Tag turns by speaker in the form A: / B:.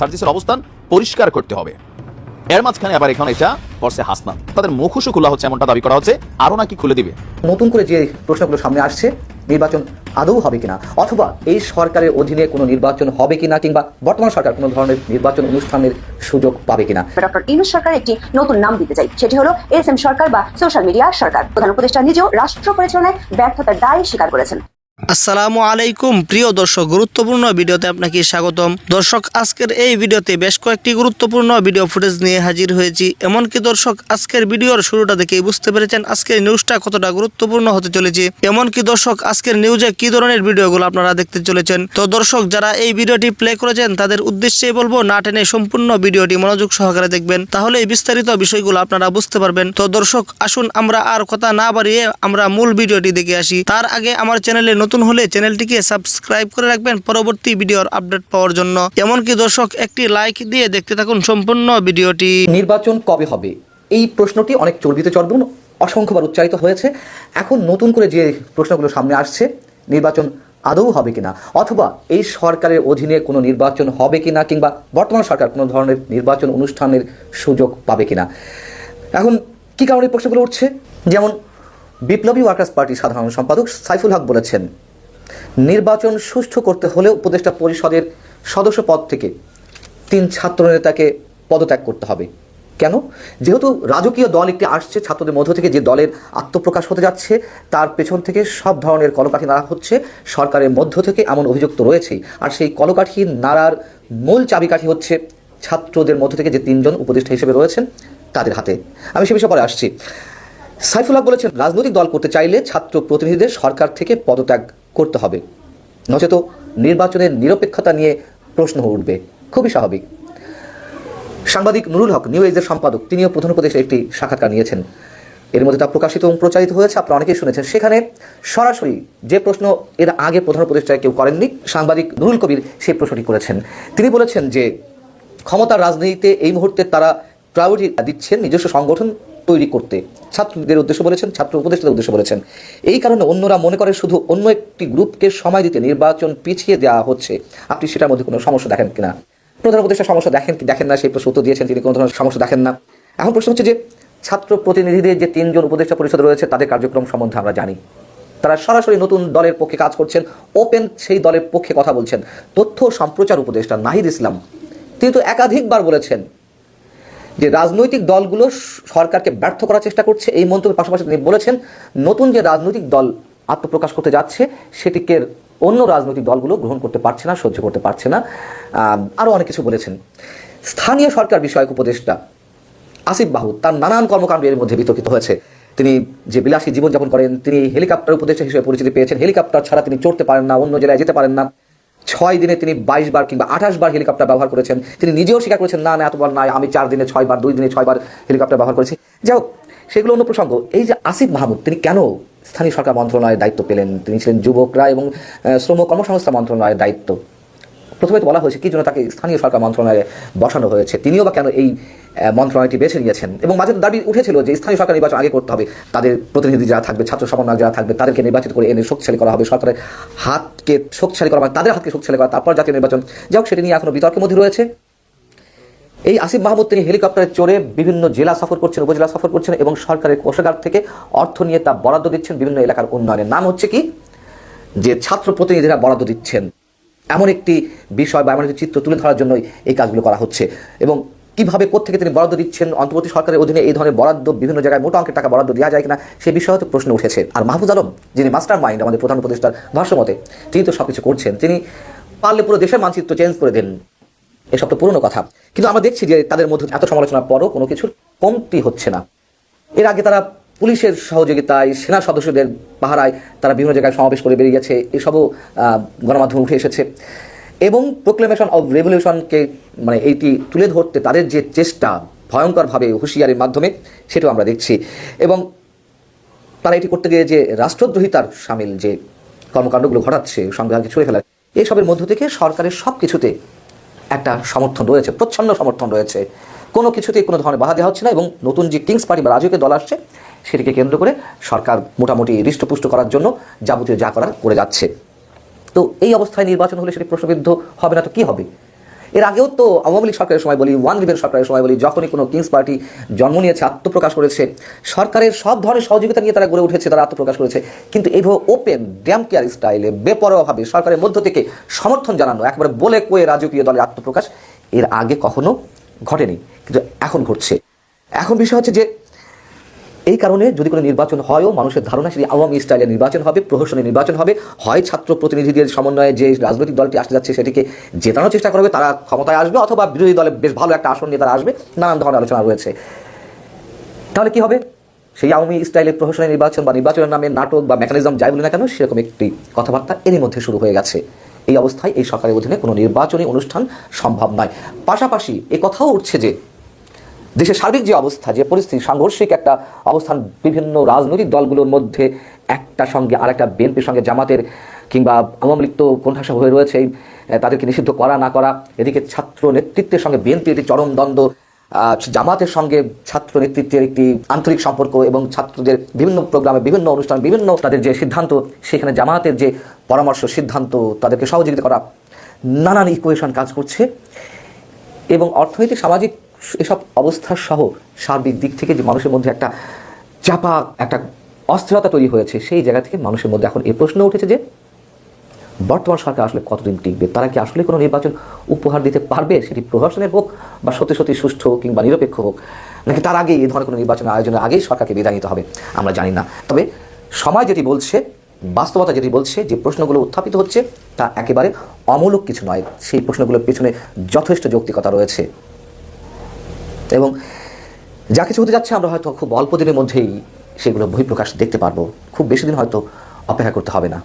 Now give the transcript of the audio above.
A: সার্জিসের অবস্থান পরিষ্কার করতে হবে। এর মাঝখানে আবার এখন এটা করছে হাসনাত, তাদের মুখোশও খোলা হচ্ছে এমনটা দাবি করা হচ্ছে, আরো নাকি খুলে দিবে।
B: নতুন করে যে প্রশ্নগুলো সামনে আসছে, নির্বাচন আদৌ হবে কিনা, অথবা এই সরকারের অধীনে কোনো নির্বাচন হবে কিনা, কিংবা বর্তমান সরকার কোনো ধরনের নির্বাচন অনুষ্ঠানের সুযোগ পাবে কিনা।
C: ডক্টর ইউনূস সরকার একটি নতুন নাম দিতে চাই, সেটি হলো এসএম সরকার বা সোশ্যাল মিডিয়া সরকার। প্রধান উপদেষ্টা নিজেও রাষ্ট্র পরিচালনায় ব্যর্থতার দায় স্বীকার করেছেন।
D: আসসালামু আলাইকুম প্রিয় দর্শক, গুরুত্বপূর্ণ ভিডিওতে আপনাকে স্বাগতম। দর্শক, আজকের এই ভিডিওতে বেশ কয়েকটি গুরুত্বপূর্ণ ভিডিও ফুটেজ নিয়ে হাজির হয়েছি। এমনকি দর্শক, আজকের ভিডিওর শুরুটা দেখেই বুঝতে পেরেছেন আজকের নিউজটা কতটা গুরুত্বপূর্ণ হতে চলেছে। এমনকি দর্শক, আজকের নিউজে কি ধরনের ভিডিওগুলো আপনারা দেখতে চলেছেন। তো দর্শক, যারা এই ভিডিওটি প্লে করেছেন তাদের উদ্দেশ্যেই বলবো, না টেনে সম্পূর্ণ ভিডিওটি মনোযোগ সহকারে দেখবেন, তাহলে এই বিস্তারিত বিষয়গুলো আপনারা বুঝতে পারবেন। তো দর্শক, আসুন আমরা আর কথা না বাড়িয়ে আমরা মূল ভিডিওটি দেখে আসি। তার আগে আমার চ্যানেলে নতুন হলে চ্যানেলটিকে সাবস্ক্রাইব করে রাখবেন পরবর্তী ভিডিওর আপডেট পাওয়ার জন্য। এমনকি দর্শক, একটি লাইক দিয়ে দেখতে থাকুন সম্পূর্ণ ভিডিওটি।
B: নির্বাচন কবে হবে, এই প্রশ্নটি অনেক চর্বিত চর্বণ অসংখ্যবার উচ্চারিত হয়েছে। এখন নতুন করে যে প্রশ্নগুলো সামনে আসছে, নির্বাচন আদৌ হবে কিনা, অথবা এই সরকারের অধীনে কোনো নির্বাচন হবে কিনা, কিংবা বর্তমান সরকার কোনো ধরনের নির্বাচন অনুষ্ঠানের সুযোগ পাবে কিনা। এখন কি কারণে প্রশ্নগুলো উঠছে, যেমন বিপ্লবী ওয়ার্কার্স পার্টির সাধারণ সম্পাদক সাইফুল হক বলেছেন, নির্বাচন সুষ্ঠু করতে হলে উপদেষ্টা পরিষদের সদস্য পদ থেকে 3 ছাত্রনেতাকে পদত্যাগ করতে হবে। কেন? যেহেতু রাজকীয় দল একটি আসছে, ছাত্রদের মধ্য থেকে যে দলের আত্মপ্রকাশ হতে যাচ্ছে, তার পেছন থেকে সব ধরনের কলকাঠি নাড়া হচ্ছে সরকারের মধ্য থেকে, এমন অভিযোগ তো রয়েছেই। আর সেই কলকাঠি নাড়ার মূল চাবিকাঠি হচ্ছে ছাত্রদের মধ্য থেকে যে 3 জন উপদেষ্টা হিসেবে রয়েছেন তাদের হাতে। আমি সে বিষয়ে পরে আসছি। সাইফুল হক বলেছেন, রাজনৈতিক দল করতে চাইলে ছাত্র প্রতিনিধিদের সরকার থেকে পদত্যাগ করতে হবে, নচেত নির্বাচনের নিরপেক্ষতা নিয়ে প্রশ্ন উঠবে। খুবই স্বাভাবিক। সাংবাদিক নুরুল হক, নিউ এজের সম্পাদক, তিনিও প্রধান উপদেষ্টার একটি সাক্ষাৎকার নিয়েছেন। এর মধ্যে তা প্রকাশিত এবং প্রচারিত হয়েছে, আপনারা অনেকেই শুনেছেন। সেখানে সরাসরি যে প্রশ্ন এর আগে প্রধান উপদেষ্টায় কেউ করেননি, সাংবাদিক নুরুল কবির সেই প্রশ্নটি করেছেন। তিনি বলেছেন যে ক্ষমতার রাজনীতিতে এই মুহূর্তে তারা প্রায়োরিটি দিচ্ছেন নিজস্ব সংগঠন তৈরি করতে। ছাত্রদের উদ্দেশ্য বলেছেন, ছাত্র উপদেষ্টাদের উদ্দেশ্য বলেছেন। এই কারণে অন্যরা মনে করে শুধু অন্য একটি গ্রুপকে সময় দিতে নির্বাচন পিছিয়ে দেওয়া হচ্ছে। আপনি সেটার মধ্যে কোনো সমস্যা দেখেন কিনা? প্রধান উপদেষ্টা সমস্যা দেখেন কি দেখেন না, সেই প্রশ্ন উত্তর দিয়েছেন, তিনি কোনো ধরনের সমস্যা দেখেন না। এখন প্রশ্ন হচ্ছে যে ছাত্র প্রতিনিধিদের যে 3 জন উপদেষ্টা পরিষদ রয়েছে, তাদের কার্যক্রম সম্বন্ধে আমরা জানি। তারা সরাসরি নতুন দলের পক্ষে কাজ করছেন, ওপেন সেই দলের পক্ষে কথা বলছেন। তথ্য সম্প্রচার উপদেষ্টা নাহিদ ইসলাম, তিনি তো একাধিকবার বলেছেন যে রাজনৈতিক দলগুলো সরকারকে ব্যর্থ করার চেষ্টা করছে। এই মন্তব্যের পাশাপাশি তিনি বলেছেন, নতুন যে রাজনৈতিক দল আত্মপ্রকাশ করতে যাচ্ছে, সেটিকে অন্য রাজনৈতিক দলগুলো গ্রহণ করতে পারছে না, সহ্য করতে পারছে না। আরও অনেক কিছু বলেছেন। স্থানীয় সরকার বিষয়ক উপদেষ্টা আসিফ মাহমুদ, তার নানান কর্মকাণ্ডের মধ্যে বিতর্কিত হয়েছে। তিনি যে বিলাসী জীবনযাপন করেন, তিনি হেলিকপ্টার উপদেষ্টা হিসেবে পরিচিতি পেয়েছেন। হেলিকপ্টার ছাড়া তিনি চড়তে পারেন না, অন্য জেলায় যেতে পারেন না। 6 দিনে তিনি 22 বার কিংবা 28 বার হেলিকপ্টার ব্যবহার করেছেন। তিনি নিজেও স্বীকার করেছেন, না এতবার নয়, আমি 4 দিনে 6 বার, 2 দিনে 6 বার হেলিকপ্টার ব্যবহার করেছি। যাই হোক, সেগুলো অন্য প্রসঙ্গ। এই যে আসিফ মাহমুদ, তিনি কেন স্থানীয় সরকার মন্ত্রণালয়ের দায়িত্ব পেলেন? তিনি ছিলেন যুবকরা এবং শ্রম কর্মসংস্থান মন্ত্রণালয়ের দায়িত্ব। প্রথমে তো বলা হয়েছে কি জন্য তাকে স্থানীয় সরকার মন্ত্রণালয়ে বসানো হয়েছে, তিনিও বা কেন এই মন্ত্রণালয়টি বেছে নিয়েছেন। এবং মাঝে দাবি উঠেছিল যে স্থানীয় সরকার নির্বাচন আগে করতে হবে, তাদের প্রতিনিধি যারা থাকবে, ছাত্র সমন্বয়ক যারা থাকবে, তাদেরকে নির্বাচিত করে এনে শক্তিশালী করা হবে, সরকারের হাতকে শক্তিশালী করা, মানে তাদের হাতকে শক্তিশালী করা, তারপর জাতীয় নির্বাচন। যাই হোক, সেটি নিয়ে এখনো বিতর্কের মধ্যে রয়েছে। এই আসিফ মাহমুদ, তিনি হেলিকপ্টারে চড়ে বিভিন্ন জেলা সফর করছেন, উপজেলা সফর করছেন এবং সরকারের কোষাগার থেকে অর্থ নিয়ে তা বরাদ্দ দিচ্ছেন বিভিন্ন এলাকার উন্নয়নের। নাম হচ্ছে কি, যে ছাত্র প্রতিনিধিরা বরাদ্দ দিচ্ছেন। এমন একটি বিষয় বা এমন একটি চিত্র তুলে ধরার জন্যই এই কাজগুলো করা হচ্ছে। এবং কিভাবে কোত্থেকে তিনি বরাদ্দ দিচ্ছেন, অন্তর্বর্তী সরকারের অধীনে এই ধরনের বরাদ্দ বিভিন্ন জায়গায় মোটা অঙ্কের টাকা বরাদ্দ দেওয়া যায় কিনা, সে বিষয়ে তো প্রশ্ন উঠেছে। আর মাহফুজ আলম, যিনি মাস্টার মাইন্ড আমাদের প্রধান উপদেষ্টার ভাষ্য মতে, তিনি তো সবকিছু করছেন। তিনি পারলে পুরো দেশের মানচিত্র চেঞ্জ করে দেন। এসব তো পুরনো কথা, কিন্তু আমরা দেখছি যে তাদের মধ্যে এত সমালোচনার পরও কোনো কিছুর কমতি হচ্ছে না। এর আগে তারা পুলিশের সহযোগিতায়, সেনা সদস্যদের পাহারায় তারা বিভিন্ন জায়গায় সমাবেশ করে বেরিয়ে গেছে, এসবও গণমাধ্যমে উঠে এসেছে। এবং প্রোক্লেমেশন অব রেভলিউশনকে, মানে এইটি তুলে ধরতে তাদের যে চেষ্টা ভয়ঙ্করভাবে হুঁশিয়ারির মাধ্যমে, সেটাও আমরা দেখছি। এবং তারা এটি করতে গিয়ে যে রাষ্ট্রদ্রোহিতার সামিল যে কর্মকাণ্ডগুলো ঘটাচ্ছে, সংবিধানকে ছুঁড়ে ফেলার, এইসবের মধ্য থেকে সরকারের সব কিছুতে একটা সমর্থন রয়েছে, প্রচ্ছন্ন সমর্থন রয়েছে। কোনো কিছুতেই কোনো ধরনের বাধা দেওয়া হচ্ছে না। এবং নতুন যে কিংস পার্টি বা রাজকীয় দল আসছে, সেটিকে কেন্দ্র করে সরকার মোটামুটি হৃষ্টপুষ্ট করার জন্য যাবতীয় যা করার করে যাচ্ছে। তো এই অবস্থায় নির্বাচন হলে সেটি প্রশ্নবিদ্ধ হবে না তো কী হবে? এর আগেও তো আওয়ামী লীগ সরকারের সময় বলি, ওয়ান রিভের সরকারের সময় বলি, যখনই কোনো কিংস পার্টি জন্ম নিয়েছে, আত্মপ্রকাশ করেছে, সরকারের সব ধরনের সহযোগিতা নিয়ে তারা গড়ে উঠেছে, তারা আত্মপ্রকাশ করেছে। কিন্তু এইভাবে ওপেন ড্যাম কেয়ার স্টাইলে বেপরোয়াভাবে সরকারের মধ্য থেকে সমর্থন জানানো, একেবারে বলে কয়ে রাজকীয় দলের আত্মপ্রকাশ এর আগে কখনো ঘটেনি, কিন্তু এখন ঘটছে। এখন বিষয় হচ্ছে যে এই কারণে যদি কোনো নির্বাচন হয়ও, মানুষের ধারণা সেটি আওয়ামী স্টাইলের নির্বাচন হবে, প্রহসনের নির্বাচন হবে, হয় ছাত্র প্রতিনিধিদের সমন্বয়ে যে রাজনৈতিক দলটি আসতে যাচ্ছে সেটিকে জেতানোর চেষ্টা করবে, তারা ক্ষমতায় আসবে, অথবা বিরোধী দলে বেশ ভালো একটা আসন নিয়ে তারা আসবে, নানান ধরনের আলোচনা রয়েছে। তাহলে কি হবে? সেই আওয়ামী স্টাইলের প্রহসনের নির্বাচন বা নির্বাচনের নামে নাটক বা মেকানিজম যাই বলি না কেন, সেরকম একটি কথাবার্তা এরই মধ্যে শুরু হয়ে গেছে। এই অবস্থায় এই সরকারের অধীনে কোনো নির্বাচনী অনুষ্ঠান সম্ভব নয়। পাশাপাশি এ কথাও উঠছে যে দেশের সার্বিক যে অবস্থা, যে পরিস্থিতি, সাংঘর্ষিক একটা অবস্থান বিভিন্ন রাজনৈতিক দলগুলোর মধ্যে, একটা সঙ্গে আরেকটা, বিএনপির সঙ্গে জামাতের কিংবা আওয়ামী লীগ তো কোণঠাসা হয়ে রয়েছে, তাদেরকে নিষিদ্ধ করা না করা, এদিকে ছাত্র নেতৃত্বের সঙ্গে বিএনপির একটি চরম দ্বন্দ্ব, জামাতের সঙ্গে ছাত্র নেতৃত্বের একটি আন্তরিক সম্পর্ক এবং ছাত্রদের বিভিন্ন প্রোগ্রামে, বিভিন্ন অনুষ্ঠান, বিভিন্ন তাদের যে সিদ্ধান্ত, সেখানে জামাতের যে পরামর্শ, সিদ্ধান্ত, তাদেরকে সহযোগিতা করা, নানান ইকুয়েশন কাজ করছে। এবং অর্থনৈতিক, সামাজিক এসব অবস্থা সহ সার্বিক দিক থেকে যে মানুষের মধ্যে একটা চাপা, একটা অস্থিরতা তৈরি হয়েছে, সেই জায়গা থেকে মানুষের মধ্যে এখন এই প্রশ্ন উঠেছে যে বর্তমান সরকার আসলে কতদিন টিকবে, তারা কি আসলে কোনো নির্বাচন উপহার দিতে পারবে, সেটি প্রহসনের হোক বা সত্যি সত্যি সুষ্ঠু কিংবা নিরপেক্ষ হোক, নাকি তার আগেই এই ধরনের কোনো নির্বাচন আয়োজনের আগেই সরকারকে বিদায় নিতে হবে, আমরা জানি না। তবে সময় যেটি বলছে, বাস্তবতা যেটি বলছে, যে প্রশ্নগুলো উত্থাপিত হচ্ছে তা একেবারে অমূলক কিছু নয়, সেই প্রশ্নগুলোর পেছনে যথেষ্ট যৌক্তিকতা রয়েছে। এবং যা কিছু হতে যাচ্ছে আমরা হয়তো খুব অল্প দিনের মধ্যেই সেগুলো বহিঃপ্রকাশ দেখতে পারবো, খুব বেশি দিন হয়তো অপেক্ষা করতে হবে না।